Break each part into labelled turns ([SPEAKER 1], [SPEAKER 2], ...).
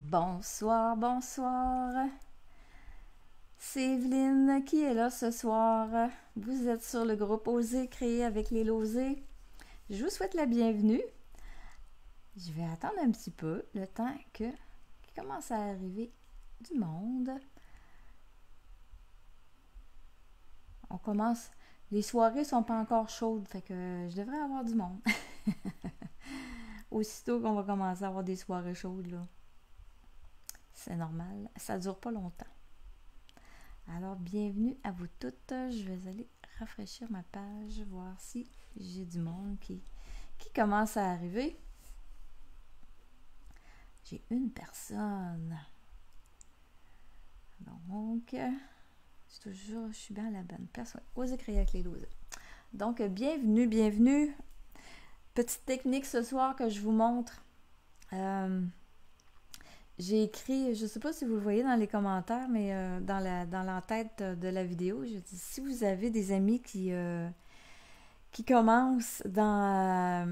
[SPEAKER 1] Bonsoir, bonsoir. C'est Evelyne qui est là ce soir. Vous êtes sur le groupe Oser créer avec les Losés. Je vous souhaite la bienvenue. Je vais attendre un petit peu le temps qu'il commence à arriver du monde. On commence. Les soirées sont pas encore chaudes, fait que je devrais avoir du monde. Aussitôt qu'on va commencer à avoir des soirées chaudes, là. C'est normal. Ça dure pas longtemps. Alors, bienvenue à vous toutes. Je vais aller rafraîchir ma page, voir si j'ai du monde qui commence à arriver. J'ai une personne. Donc, je suis bien la bonne personne. Osez créer avec les losers. Donc, bienvenue, bienvenue. Petite technique ce soir que je vous montre. J'ai écrit, je ne sais pas si vous le voyez dans les commentaires, mais dans l'entête de la vidéo, je dis si vous avez des amis qui commencent à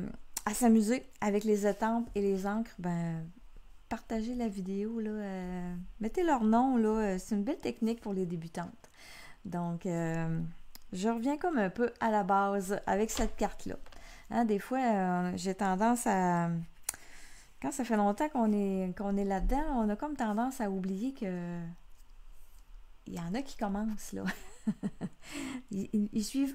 [SPEAKER 1] s'amuser avec les étampes et les encres, ben partagez la vidéo, là, mettez leur nom, là, c'est une belle technique pour les débutantes. Donc, je reviens comme un peu à la base avec cette carte-là. Hein, des fois, j'ai tendance à... Quand ça fait longtemps qu'on est là-dedans, on a comme tendance à oublier que il y en a qui commencent, là.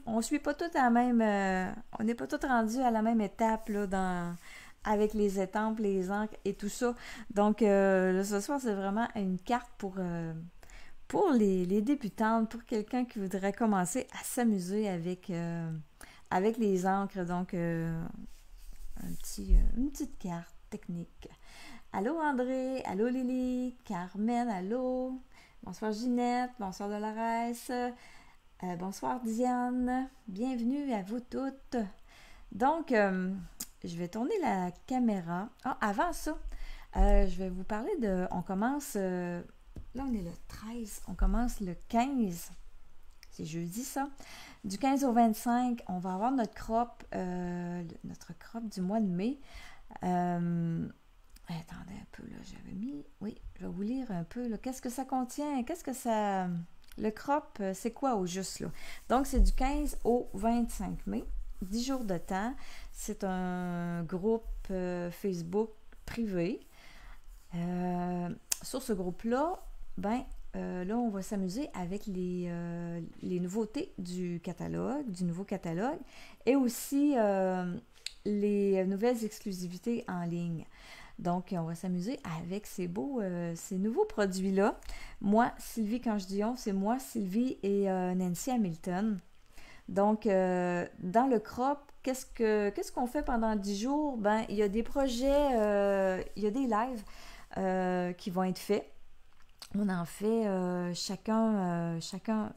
[SPEAKER 1] On suit pas tout à la même... on n'est pas tous rendus à la même étape, là, avec les étampes, les encres et tout ça. Donc, là, ce soir, c'est vraiment une carte pour les débutantes, pour quelqu'un qui voudrait commencer à s'amuser avec les encres. Donc, une petite carte technique. Allô André, allô Lily, Carmen, allô. Bonsoir Ginette, bonsoir Dolores, bonsoir Diane. Bienvenue à vous toutes. Donc, je vais tourner la caméra. Ah, avant ça, je vais vous parler de... On commence... là, on est le 13. On commence le 15. C'est jeudi, ça. Du 15 au 25, on va avoir notre crop du mois de mai. Attendez un peu, là, j'avais mis... Oui, je vais vous lire un peu, là. Qu'est-ce que ça contient? Qu'est-ce que ça... Le crop, c'est quoi au juste, là? Donc, c'est du 15 au 25 mai. 10 jours de temps. C'est un groupe Facebook privé. Sur ce groupe-là, là, on va s'amuser avec les nouveautés du nouveau catalogue, et aussi les nouvelles exclusivités en ligne. Donc, on va s'amuser avec ces nouveaux produits-là. Moi, Sylvie, quand je dis on, c'est moi, Sylvie et Nancy Hamilton. Donc, dans le crop, qu'est-ce qu'on fait pendant 10 jours? Ben, il y a des projets, il y a des lives qui vont être faits. On en fait chacun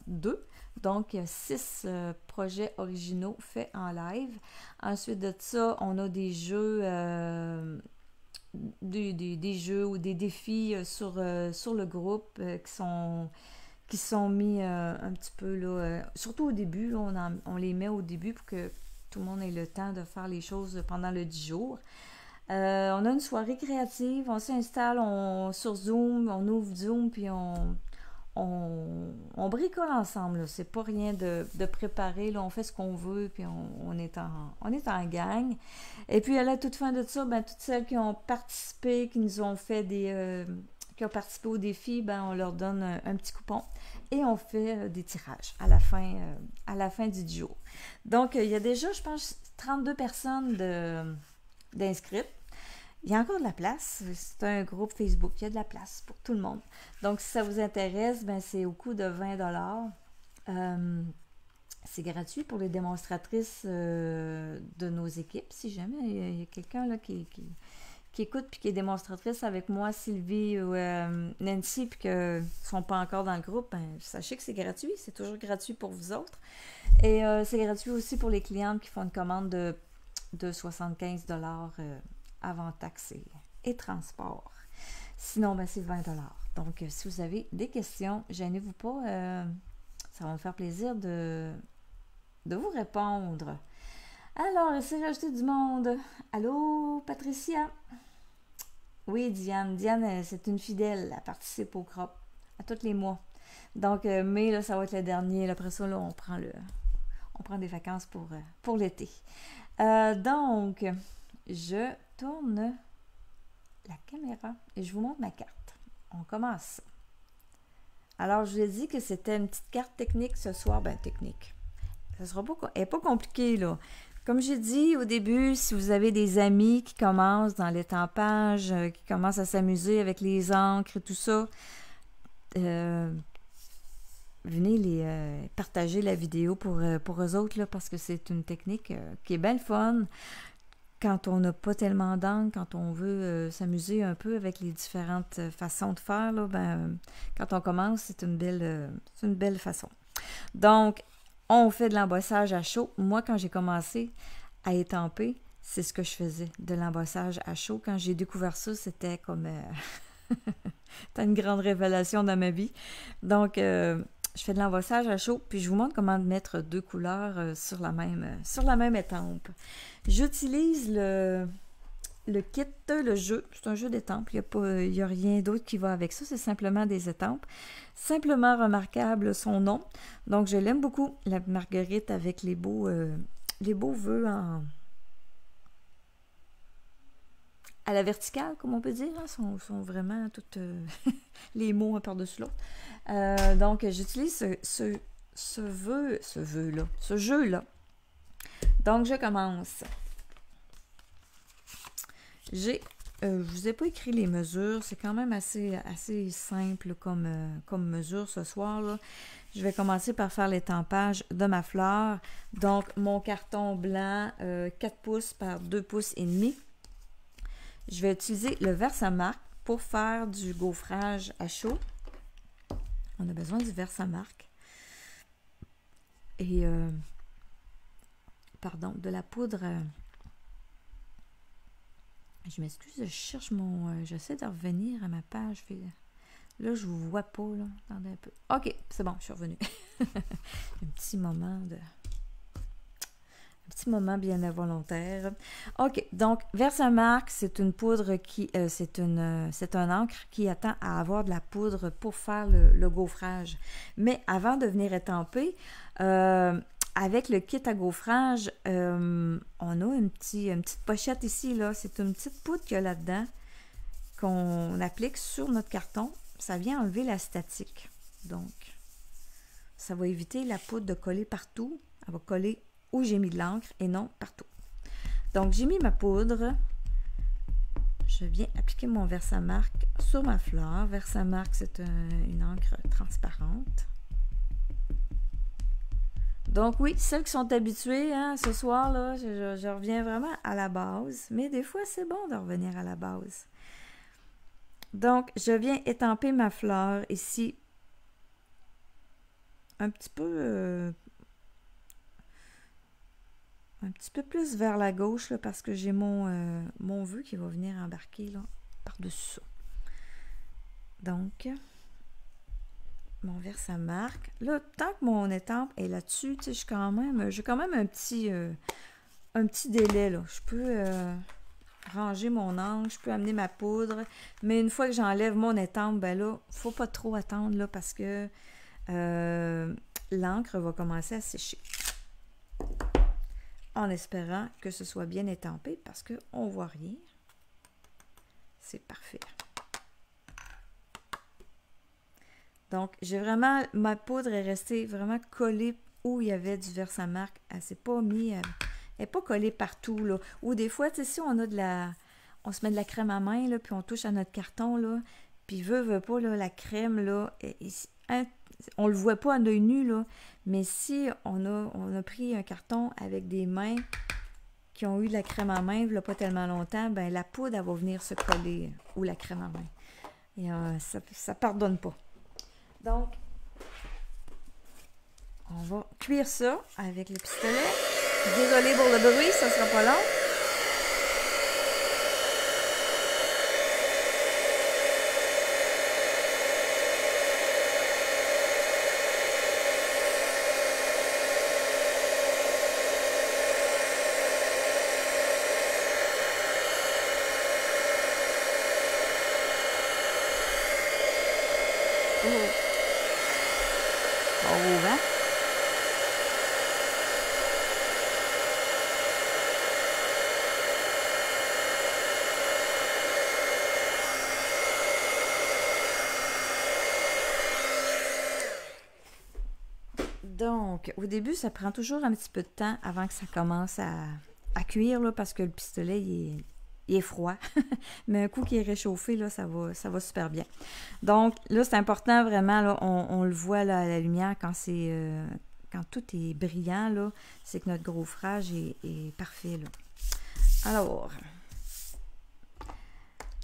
[SPEAKER 1] deux. Donc, il y a 6 projets originaux faits en live. Ensuite de ça, on a des jeux, des jeux ou des défis sur le groupe qui sont mis un petit peu là, surtout au début, là, on les met au début pour que tout le monde ait le temps de faire les choses pendant le 10 jours. On a une soirée créative, on s'installe sur Zoom, on ouvre Zoom, puis on bricole ensemble. Là. C'est pas rien de préparé, là, on fait ce qu'on veut, puis on est en gang. Et puis à la toute fin de ça, ben, toutes celles qui ont participé, qui nous ont fait qui ont participé au défi, ben, on leur donne un petit coupon et on fait des tirages à la fin du jour. Donc, il y a déjà, je pense, 32 personnes d'inscrites. Il y a encore de la place. C'est un groupe Facebook. Il y a de la place pour tout le monde. Donc, si ça vous intéresse, ben, c'est au coût de 20 $. C'est gratuit pour les démonstratrices de nos équipes. Si jamais il y a quelqu'un là, qui écoute puis qui est démonstratrice avec moi, Sylvie ou Nancy, puis qu'ils ne sont pas encore dans le groupe, ben, sachez que c'est gratuit. C'est toujours gratuit pour vous autres. Et c'est gratuit aussi pour les clientes qui font une commande de 75 $ avant taxes et transport. Sinon, ben, c'est 20 $. Donc, si vous avez des questions, gênez-vous pas. Ça va me faire plaisir de vous répondre. Alors, essayez de rajouter du monde. Allô, Patricia? Oui, Diane. Diane, c'est une fidèle. Elle participe au crop à tous les mois. Donc, mai, là, ça va être le dernier. Après ça, là, on prend des vacances pour l'été. Donc, je tourne la caméra et je vous montre ma carte. On commence. Alors, je vous ai dit que c'était une petite carte technique ce soir. Ben, technique. Ça sera pas, elle n'est pas compliquée, là. Comme j'ai dit au début, si vous avez des amis qui commencent dans l'étampage, qui commencent à s'amuser avec les encres et tout ça, euh, venez les partager la vidéo pour eux autres, là, parce que c'est une technique qui est bien fun quand on n'a pas tellement d'encre, quand on veut s'amuser un peu avec les différentes façons de faire, là, ben, quand on commence, c'est une belle façon. Donc, on fait de l'embossage à chaud. Moi, quand j'ai commencé à étamper, c'est ce que je faisais, de l'embossage à chaud. Quand j'ai découvert ça, c'était comme... c'était une grande révélation dans ma vie. Donc, je fais de l'embossage à chaud, puis je vous montre comment mettre deux couleurs sur la même étampe. J'utilise le kit, le jeu. C'est un jeu d'étampes. Il y a rien d'autre qui va avec ça. C'est simplement des étampes. Simplement remarquable son nom. Donc, je l'aime beaucoup, la marguerite avec les beaux vœux à la verticale, comme on peut dire. Hein, sont vraiment toutes les mots un par-dessus l'autre. Donc, j'utilise ce vœu-là, ce jeu-là. Donc, je commence. Je vous ai pas écrit les mesures, c'est quand même assez simple comme mesure ce soir, là. Je vais commencer par faire l'étampage de ma fleur. Donc, mon carton blanc, 4 pouces par 2 pouces et demi. Je vais utiliser le Versamark pour faire du gaufrage à chaud. On a besoin du Versamark. Et, pardon, de la poudre... je m'excuse, je cherche j'essaie de revenir à ma page. Là, je vous vois pas, là. Attendez un peu. OK, c'est bon, je suis revenue. Un petit moment bien involontaire. OK, donc, Versamark, c'est une poudre qui... c'est un encre qui attend à avoir de la poudre pour faire le gaufrage. Mais avant de venir étamper... avec le kit à gaufrage, on a une petite pochette ici, là. C'est une petite poudre qu'il y a là-dedans qu'on applique sur notre carton. Ça vient enlever la statique. Donc, ça va éviter la poudre de coller partout. Elle va coller où j'ai mis de l'encre et non partout. Donc, j'ai mis ma poudre. Je viens appliquer mon Versamark sur ma fleur. Versamark, c'est une encre transparente. Donc oui, celles qui sont habituées, hein, ce soir, là, je reviens vraiment à la base. Mais des fois, c'est bon de revenir à la base. Donc, je viens étamper ma fleur ici un petit peu plus vers la gauche, là, parce que j'ai mon vœu qui va venir embarquer là, par-dessus ça. Donc... mon Versamark. Là, tant que mon étampe est là-dessus, tu sais, j'ai quand même un petit délai, là. Je peux ranger mon encre, je peux amener ma poudre, mais une fois que j'enlève mon étampe, ben là, faut pas trop attendre, là, parce que l'encre va commencer à sécher. En espérant que ce soit bien étampé, parce qu'on voit rien. C'est parfait. Donc, j'ai vraiment... ma poudre est restée vraiment collée où il y avait du Versamark. Elle s'est pas mis... elle n'est pas collée partout, là. Ou des fois, tu sais, si on a de la... on se met de la crème à main, là, puis on touche à notre carton, là, puis veut pas, là, la crème, là, on le voit pas à l'œil nu, là, mais si on a pris un carton avec des mains qui ont eu de la crème à main, il n'y a pas tellement longtemps, ben la poudre, elle va venir se coller, ou la crème à main. Et ça pardonne pas. Donc, on va cuire ça avec le pistolet. Désolée pour le bruit, ça sera pas long. Oh, oh, au vent. Donc, au début, ça prend toujours un petit peu de temps avant que ça commence à cuire, là, parce que le pistolet, il est froid. Mais un coup qu'il est réchauffé, là, ça va super bien. Donc, là, c'est important, vraiment, là, on le voit là, à la lumière quand quand tout est brillant, là, c'est que notre gaufrage est parfait, là. Alors,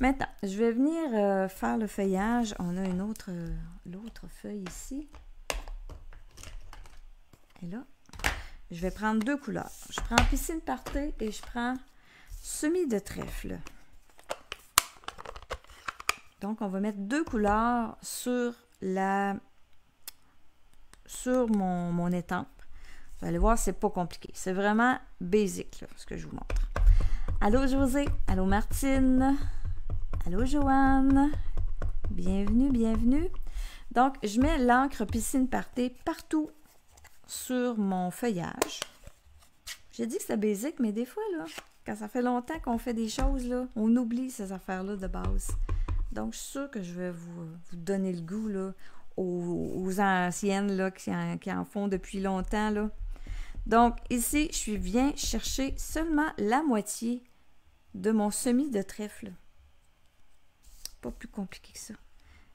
[SPEAKER 1] maintenant, je vais venir faire le feuillage. On a l'autre feuille ici. Et là, je vais prendre deux couleurs. Je prends piscine party et je prends semis de trèfle. Donc, on va mettre deux couleurs sur mon étampe. Vous allez voir, c'est pas compliqué. C'est vraiment basique, là, ce que je vous montre. Allô, José. Allô, Martine. Allô, Joanne. Bienvenue, bienvenue. Donc, je mets l'encre piscine party partout sur mon feuillage. J'ai dit que c'était basique, mais des fois, là, quand ça fait longtemps qu'on fait des choses, là, on oublie ces affaires-là de base. Donc, je suis sûre que je vais vous donner le goût, là, aux anciennes, là, qui en font depuis longtemps, là. Donc, ici, je viens chercher seulement la moitié de mon semis de trèfle. Pas plus compliqué que ça.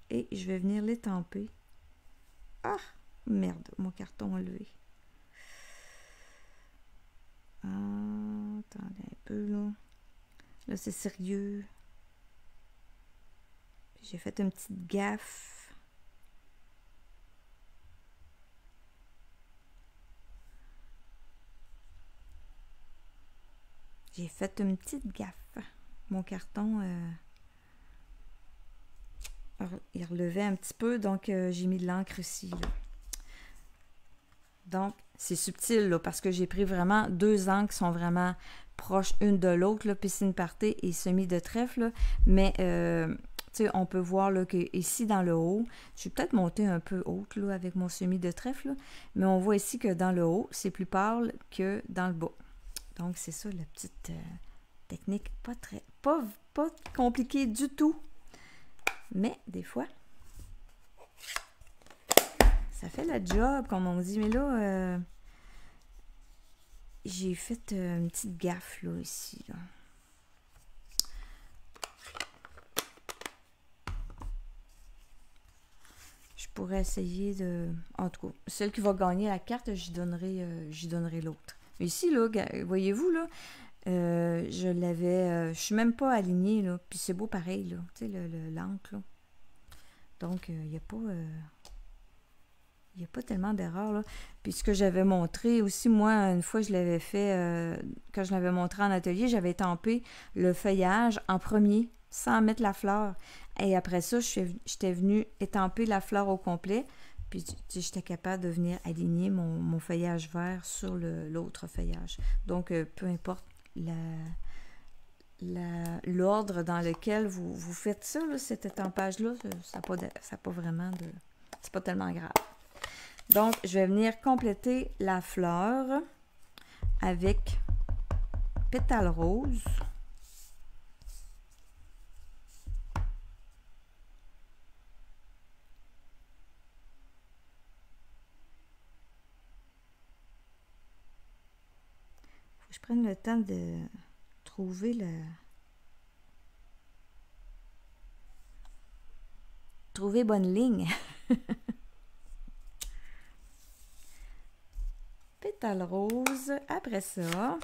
[SPEAKER 1] Et je vais venir l'étamper. Ah! Merde, mon carton a levé. Ah, attendez un peu, là. Là, c'est sérieux. J'ai fait une petite gaffe. J'ai fait une petite gaffe. Mon carton, il relevait un petit peu, donc j'ai mis de l'encre ici, là. Donc, c'est subtil, là, parce que j'ai pris vraiment deux encres qui sont vraiment proches une de l'autre, là, piscine party et semis de trèfle, là. Mais, tu sais, on peut voir, là, que ici, dans le haut, je vais peut-être monter un peu haute, là, avec mon semis de trèfle, là, mais on voit ici que dans le haut, c'est plus pâle que dans le bas. Donc, c'est ça, la petite technique, pas compliquée du tout, mais des fois, ça fait le job, comme on dit. Mais là, j'ai fait une petite gaffe, là, ici, là. Je pourrais essayer de... En tout cas, celle qui va gagner la carte, j'y donnerai l'autre. Ici, là, voyez-vous, là, je suis même pas alignée, là. Puis c'est beau pareil, là. Tu sais, l'encre, là. Donc, il n'y a pas... Il n'y a pas tellement d'erreurs, là. Puis ce que j'avais montré aussi, moi, une fois, je l'avais fait, quand je l'avais montré en atelier, j'avais étampé le feuillage en premier, sans mettre la fleur. Et après ça, j'étais venue étamper la fleur au complet. Puis j'étais capable de venir aligner mon feuillage vert sur l'autre feuillage. Donc, peu importe l'ordre dans lequel vous faites ça, là, cet étampage-là, ça n'a pas vraiment de... C'est pas tellement grave. Donc, je vais venir compléter la fleur avec pétales roses. Faut que je prenne le temps de trouver trouver bonne ligne. Pétales roses. Après ça,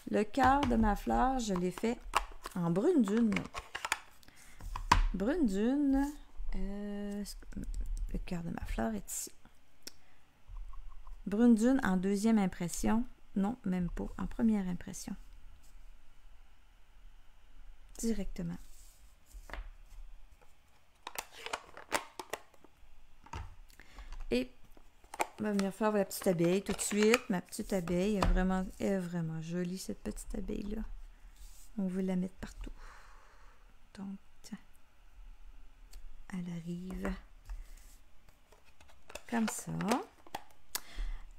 [SPEAKER 1] le cœur de ma fleur, je l'ai fait en brune dune. Brune dune. Le cœur de ma fleur est ici. Brune dune en deuxième impression. Non, même pas. En première impression. Directement. Et on va venir faire la petite abeille tout de suite. Ma petite abeille est vraiment jolie, cette petite abeille-là. On veut la mettre partout. Donc, elle arrive Comme ça.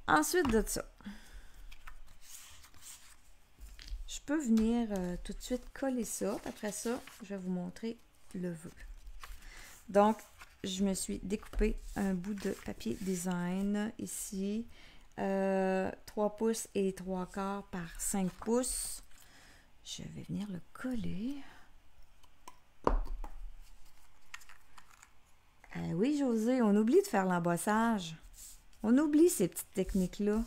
[SPEAKER 1] Ensuite de ça, je peux venir tout de suite coller ça. Après ça, je vais vous montrer le vœu. Donc, je me suis découpé un bout de papier design ici. 3 pouces et 3/4 par 5 pouces. Je vais venir le coller. Oui, José, on oublie de faire l'embossage. On oublie ces petites techniques-là.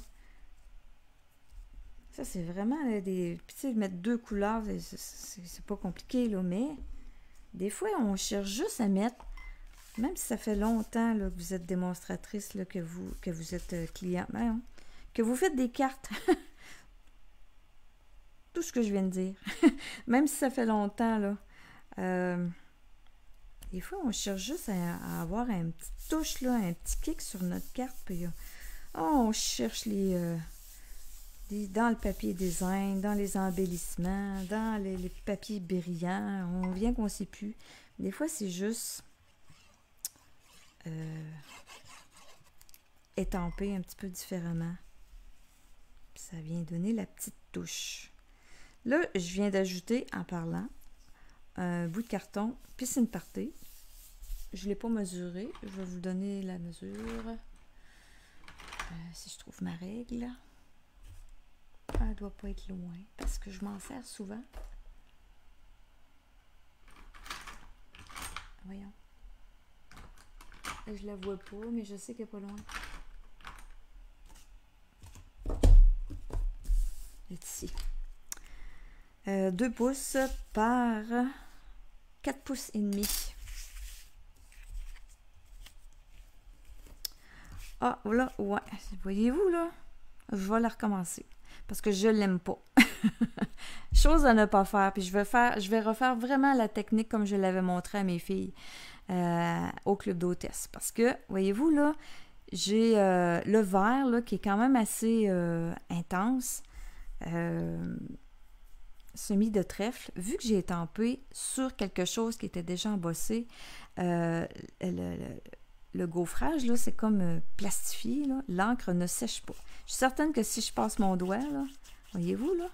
[SPEAKER 1] Ça, c'est vraiment là, des... Puis, tu sais, mettre 2 couleurs, c'est pas compliqué, là, mais des fois, on cherche juste à mettre, même si ça fait longtemps là, que vous êtes démonstratrice, là, que vous êtes client, hein, que vous faites des cartes. Tout ce que je viens de dire. Même si ça fait longtemps, là. Des fois, on cherche juste à avoir un petit touche, là, un petit kick sur notre carte. Puis, on cherche dans le papier design, dans les embellissements, dans les papiers brillants. On vient qu'on ne sait plus. Des fois, c'est juste étampé un petit peu différemment. Puis ça vient donner la petite touche. Là, je viens d'ajouter, en parlant, un bout de carton piscine party. Je ne l'ai pas mesuré. Je vais vous donner la mesure. Si je trouve ma règle. Elle ne doit pas être loin parce que je m'en sers souvent. Voyons. Je la vois pas, mais je sais qu'elle n'est pas loin. Elle est ici. 2 pouces par 4 pouces et demi. Ah, voilà, ouais. Voyez-vous, là? Je vais la recommencer. Parce que je l'aime pas. Chose à ne pas faire. Puis je vais refaire vraiment la technique comme je l'avais montré à mes filles au club d'hôtesse. Parce que, voyez-vous, là, j'ai le vert, là, qui est quand même assez intense. Semis de trèfle. Vu que j'ai étampé sur quelque chose qui était déjà embossé, le gaufrage, là, c'est comme plastifié, là. L'encre ne sèche pas. Je suis certaine que si je passe mon doigt, là, voyez-vous, là,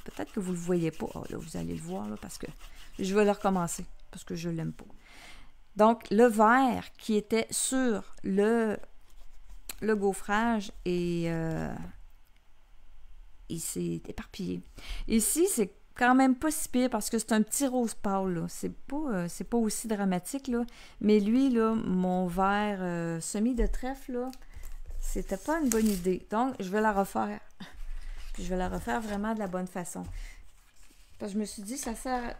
[SPEAKER 1] peut-être que vous ne le voyez pas. Oh, là, vous allez le voir, là, parce que je vais le recommencer, parce que je ne l'aime pas. Donc, le vert qui était sur le gaufrage et il s'est éparpillé. Ici, c'est quand même pas si pire parce que c'est un petit rose pâle, là. C'est pas aussi dramatique, là. Mais lui, là, mon vert semi de trèfle, là, c'était pas une bonne idée. Donc, je vais la refaire. Puis je vais la refaire vraiment de la bonne façon. Parce que je me suis dit, ça sert...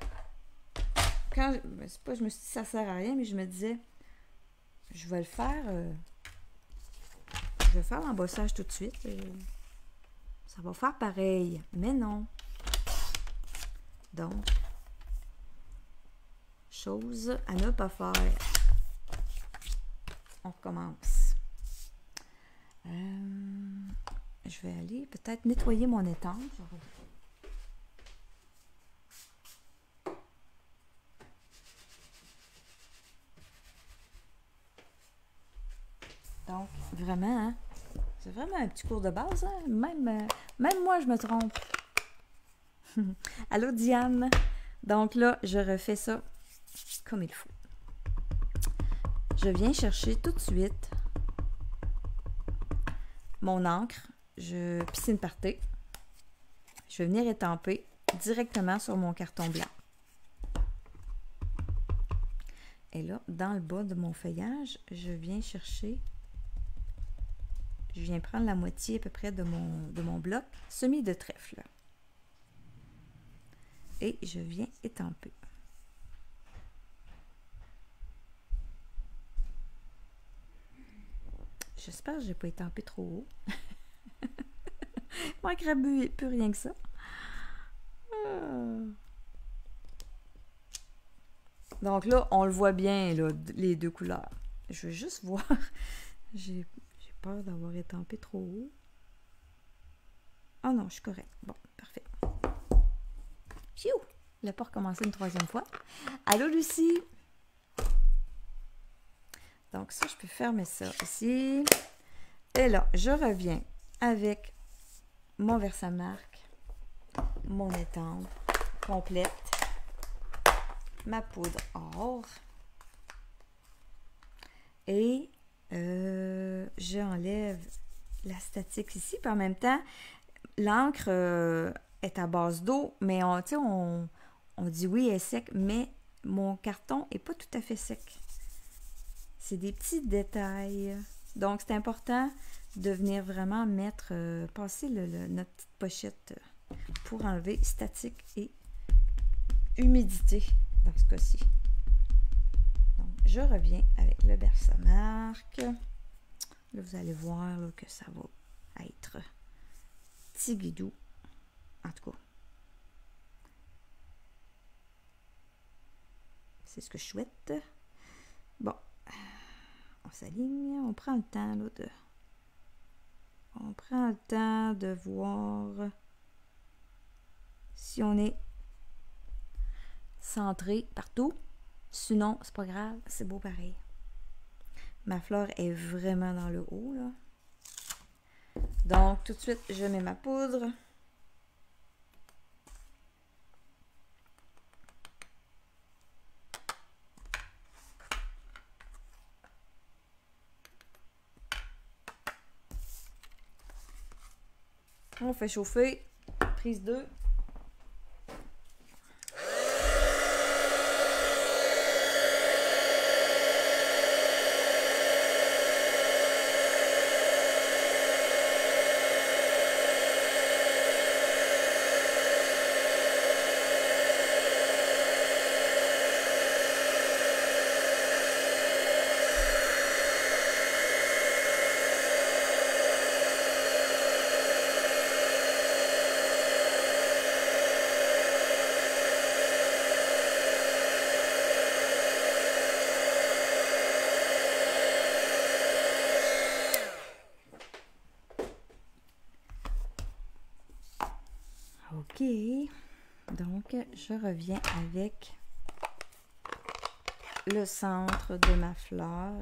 [SPEAKER 1] c'est pas je me suis dit, ça sert à rien, mais je me disais, je vais le faire... je vais faire l'embossage tout de suite. Ça va faire pareil. Mais non. Donc, chose à ne pas faire. On recommence. Je vais aller peut-être nettoyer mon étanche. Donc, vraiment, hein, c'est vraiment un petit cours de base. Hein? Même moi, je me trompe. Allô, Diane. Donc là, je refais ça comme il faut. Je viens chercher tout de suite mon encre. Piscine party. Je vais venir étamper directement sur mon carton blanc. Et là, dans le bas de mon feuillage, je viens chercher... Je viens prendre la moitié à peu près de mon bloc semis de trèfle. Et je viens étamper. J'espère que je n'ai pas étampé trop haut. Il manquerait plus rien que ça. Donc là, on le voit bien, là, les 2 couleurs. Je veux juste voir. J'ai peur d'avoir étampé trop haut. Ah non, je suis correcte. Bon, parfait. Pfiou! Je n'ai pas recommencé une 3e fois. Allô, Lucie? Donc ça, je peux fermer ça ici. Et là, je reviens avec mon Versamark, mon étampe complète, ma poudre or. Et j'enlève la statique ici. Puis en même temps, l'encre est à base d'eau, mais on dit oui, elle est sec, mais mon carton n'est pas tout à fait sec. C'est des petits détails. Donc, c'est important de venir vraiment mettre, passer notre petite pochette pour enlever statique et humidité dans ce cas-ci. Donc, je reviens avec le Versamark. Là, vous allez voir là, que ça va être petit guidou. En tout cas, c'est ce que je souhaite. Bon, on s'aligne, on prend le temps là, de voir si on est centré partout. Sinon, c'est pas grave, c'est beau pareil. Ma fleur est vraiment dans le haut, là. Donc, tout de suite, je mets ma poudre. On fait chauffer. Prise 2. OK. Donc, je reviens avec le centre de ma fleur,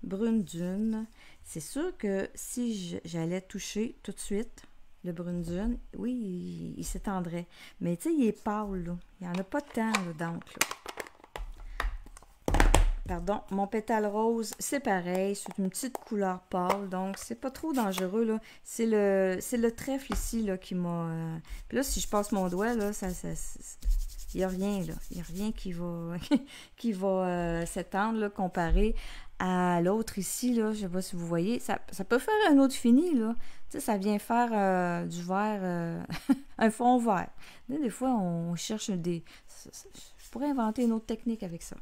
[SPEAKER 1] brune dune. C'est sûr que si j'allais toucher tout de suite le brune dune, oui, il s'étendrait. Mais tu sais, il est pâle, là. Il n'y en a pas tant, là, d'encre, là. Pardon, mon pétale rose, c'est pareil, c'est une petite couleur pâle, donc c'est pas trop dangereux, là. C'est le trèfle ici, là, qui m'a... Puis là, si je passe mon doigt, là, il n'y a rien, là. Il n'y a rien qui va, qui va s'étendre, là, comparé à l'autre ici, là. Je sais pas si vous voyez. Ça peut faire un autre fini, là. Tu sais, ça vient faire du vert, un fond vert. Là, des fois, on cherche des... Je pourrais inventer une autre technique avec ça.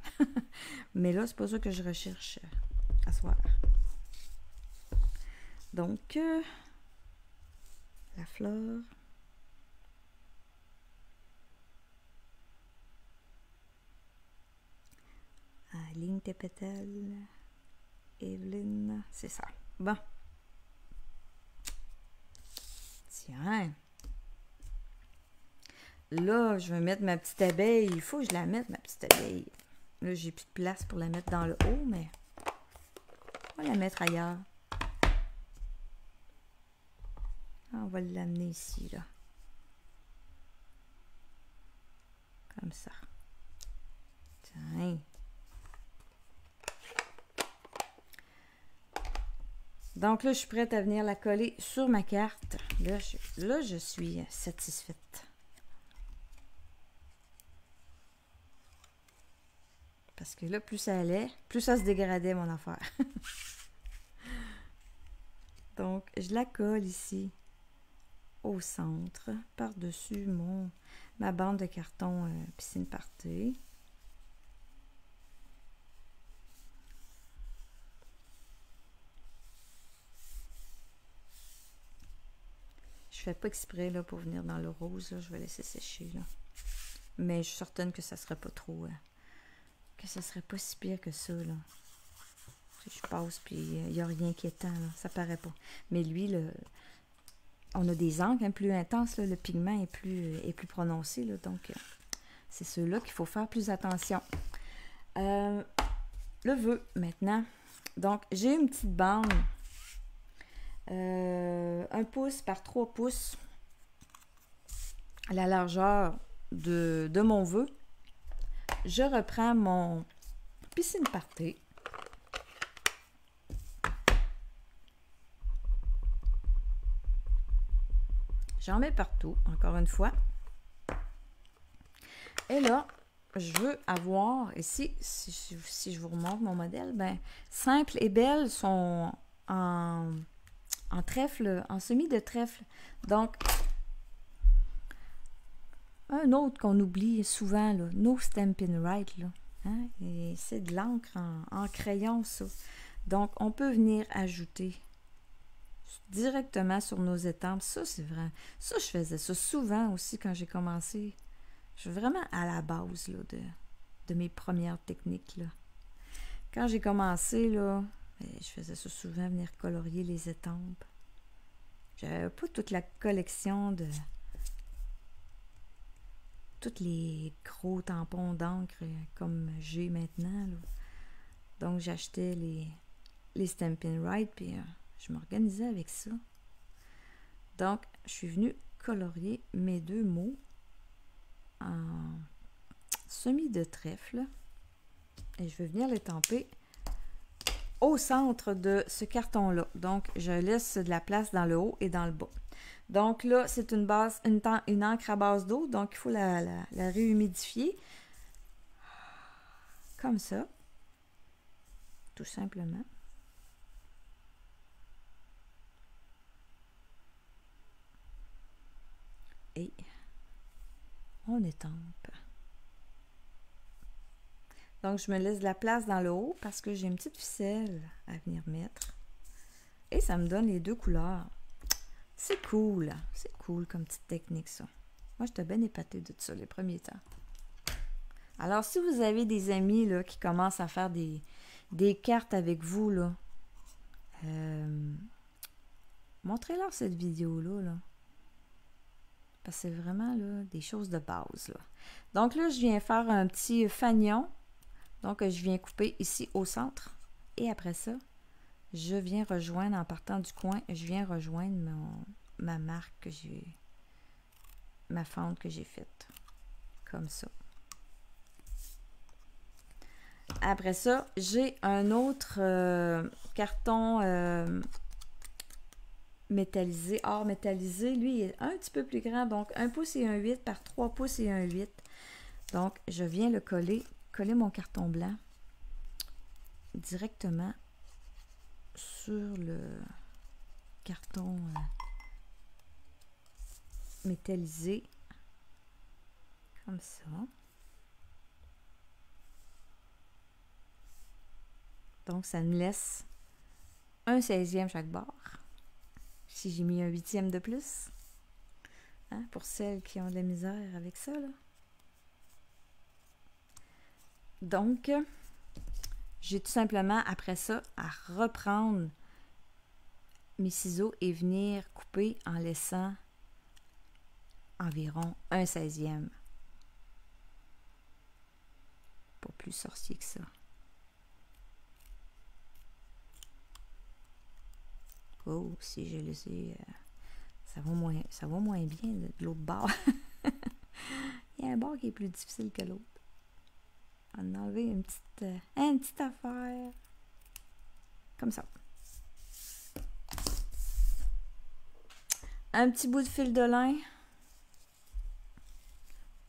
[SPEAKER 1] Mais là, c'est pas ça que je recherche à soir. Donc, la fleur. Aligne tes pétales. Evelyne, c'est ça. Bon. Tiens. Là, je vais mettre ma petite abeille. Il faut que je la mette, ma petite abeille. Là, j'ai plus de place pour la mettre dans le haut, mais on va la mettre ailleurs. On va l'amener ici, là. Comme ça. Tiens. Donc là, je suis prête à venir la coller sur ma carte. Là, je suis satisfaite. Parce que là, plus ça allait, plus ça se dégradait, mon affaire. Donc, je la colle ici, au centre, par-dessus ma bande de carton piscine party. Je fais pas exprès là, pour venir dans le rose, là. Je vais laisser sécher, là. Mais je suis certaine que ça serait pas trop... que ça serait pas si pire que ça, là. Je passe, puis il n'y a rien qui est temps, là. Ça paraît pas. Mais lui, on a des encres plus intenses, là. Le pigment est plus prononcé, là. Donc, c'est ceux-là qu'il faut faire plus attention. Le vœu, maintenant. Donc, j'ai une petite bande, 1 pouce par 3 pouces, à la largeur de mon vœu. Je reprends mon piscine party. J'en mets partout, encore une fois. Et là, je veux avoir, ici, si je vous remonte mon modèle, ben, Simple et Belle sont en trèfle, en semis de trèfle. Donc, un autre qu'on oublie souvent, là, No Stampin' Right, là. Hein? Et c'est de l'encre en crayon, ça. Donc, on peut venir ajouter directement sur nos étampes. Ça, c'est vrai. Ça, je faisais ça souvent aussi quand j'ai commencé. Je suis vraiment à la base là, de mes premières techniques. Là. Quand j'ai commencé, là, je faisais ça souvent, venir colorier les étampes. J'avais pas toute la collection de tous les gros tampons d'encre comme j'ai maintenant. Là. Donc, j'achetais les Stampin' Right, puis je m'organisais avec ça. Donc, je suis venue colorier mes 2 mots en semis de trèfle. Et je vais venir les tamper au centre de ce carton-là. Donc, je laisse de la place dans le haut et dans le bas. Donc là, c'est une base, une encre à base d'eau, donc il faut la réhumidifier. Comme ça. Tout simplement. Et on étampe. Donc, je me laisse de la place dans le haut parce que j'ai une petite ficelle à venir mettre. Et ça me donne les 2 couleurs. C'est cool. C'est cool comme petite technique, ça. Moi, j'étais bien épatée de ça les premiers temps. Alors, si vous avez des amis là, qui commencent à faire des cartes avec vous, là, montrez-leur cette vidéo-là. Là. Parce que c'est vraiment là, des choses de base. Là. Donc là, je viens faire un petit fanion. Donc, je viens couper ici au centre. Et après ça, je viens rejoindre, en partant du coin, je viens rejoindre ma marque que j'ai, ma fente que j'ai faite. Comme ça. Après ça, j'ai un autre carton métallisé, or métallisé. Lui, il est un petit peu plus grand. Donc, 1 pouce et un 8 par 3 pouces et un 8. Donc, je viens le coller mon carton blanc directement sur le carton métallisé comme ça. Donc, ça me laisse un 16e chaque barre. Si j'ai mis un 8e de plus. Hein, pour celles qui ont de la misère avec ça, là. Donc, j'ai tout simplement, après ça, à reprendre mes ciseaux et venir couper en laissant environ un 16e. Pas plus sorcier que ça. Oh, si j'ai laissé... ça va moins bien de l'autre bord. Il y a un bord qui est plus difficile que l'autre. On a enlevé une petite affaire. Comme ça. Un petit bout de fil de lin.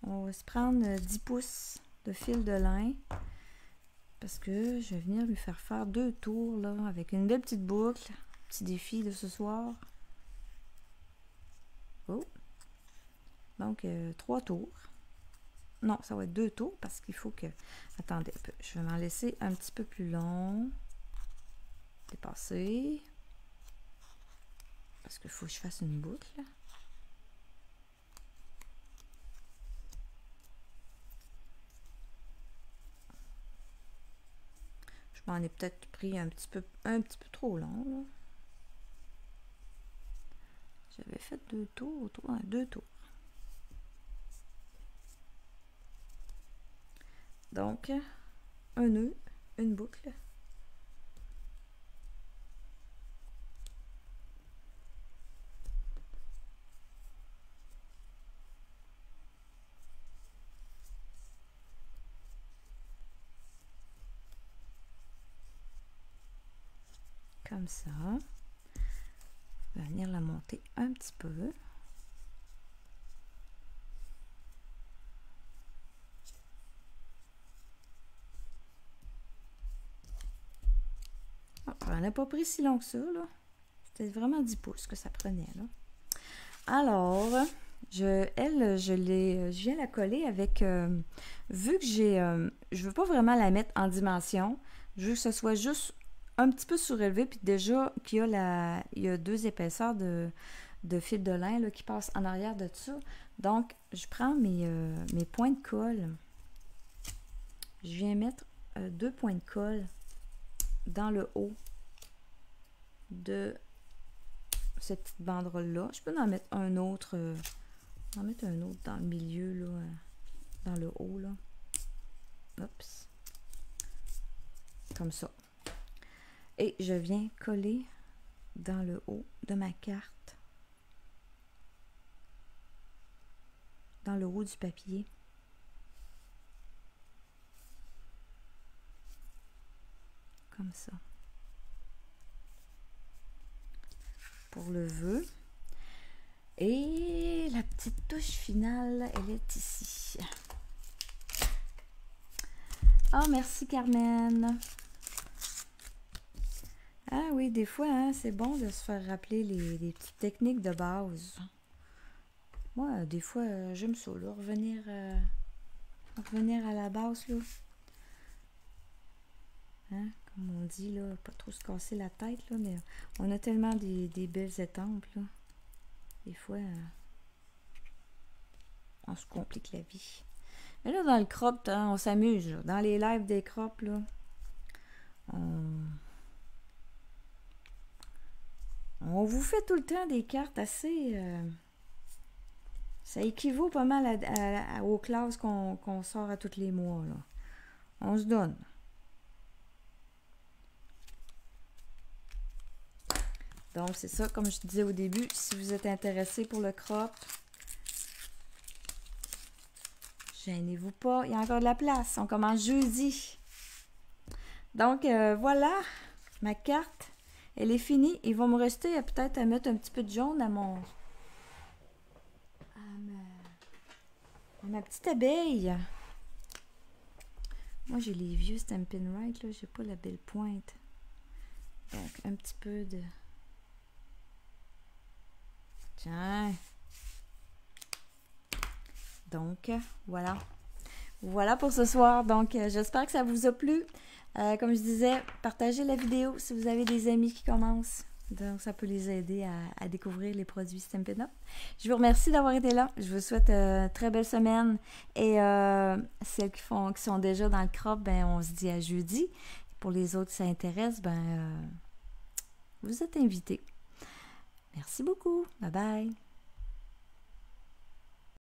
[SPEAKER 1] On va se prendre 10 pouces de fil de lin. Parce que je vais venir lui faire 2 tours là, avec une belle petite boucle. Petit défi de ce soir. Oh. Donc, 3 tours. Non, ça va être 2 tours parce qu'il faut que... Attendez un peu. Je vais m'en laisser un petit peu plus long. Dépasser. Parce qu'il faut que je fasse une boucle. Je m'en ai peut-être pris un petit peu trop long, là. J'avais fait 2 tours, 2 tours. Donc, un nœud, une boucle. comme ça. Je vais venir la monter un petit peu. Oh, on n'a pas pris si long que ça, là. C'était vraiment 10 pouces que ça prenait, là. Alors, je viens la coller avec... vu que je veux pas vraiment la mettre en dimension, je veux que ce soit juste un petit peu surélevé, puis déjà qu'il y a il y a 2 épaisseurs de fil de lin là, qui passent en arrière de ça. Donc, je prends mes points de colle. Je viens mettre 2 points de colle dans le haut de cette petite banderole-là. Je peux en mettre un autre, dans le milieu, là, dans le haut, là. Oups. Comme ça. Et je viens coller dans le haut de ma carte, dans le haut du papier. Comme ça. Pour le vœu. Et la petite touche finale, elle est ici. Oh, merci Carmen. Ah oui, des fois, hein, c'est bon de se faire rappeler les petites techniques de base. Moi, des fois, j'aime ça, là, revenir à la base, là. Hein, comme on dit, là, pas trop se casser la tête, là, mais on a tellement des belles étampes, là. Des fois, on se complique la vie. Mais là, dans le crop, hein, on s'amuse, là. Dans les lives des crops, là, on vous fait tout le temps des cartes assez... ça équivaut pas mal aux classes qu'on sort à tous les mois, là. On se donne. Donc, c'est ça, comme je disais au début, si vous êtes intéressé pour le crop, gênez-vous pas, il y a encore de la place. On commence jeudi. Donc, voilà, ma carte, elle est finie. Il va me rester peut-être à mettre un petit peu de jaune à ma petite abeille. Moi, j'ai les vieux Stampin' Right, là, j'ai pas la belle pointe. Donc, un petit peu de... Tiens. Donc, voilà. Voilà pour ce soir. Donc, j'espère que ça vous a plu. Comme je disais, partagez la vidéo si vous avez des amis qui commencent. Donc, ça peut les aider à découvrir les produits Stampin' Up. Je vous remercie d'avoir été là. Je vous souhaite une très belle semaine. Et celles qui sont déjà dans le crop, ben, on se dit à jeudi. Pour les autres qui s'intéressent, ben, vous êtes invités. Merci beaucoup. Bye bye.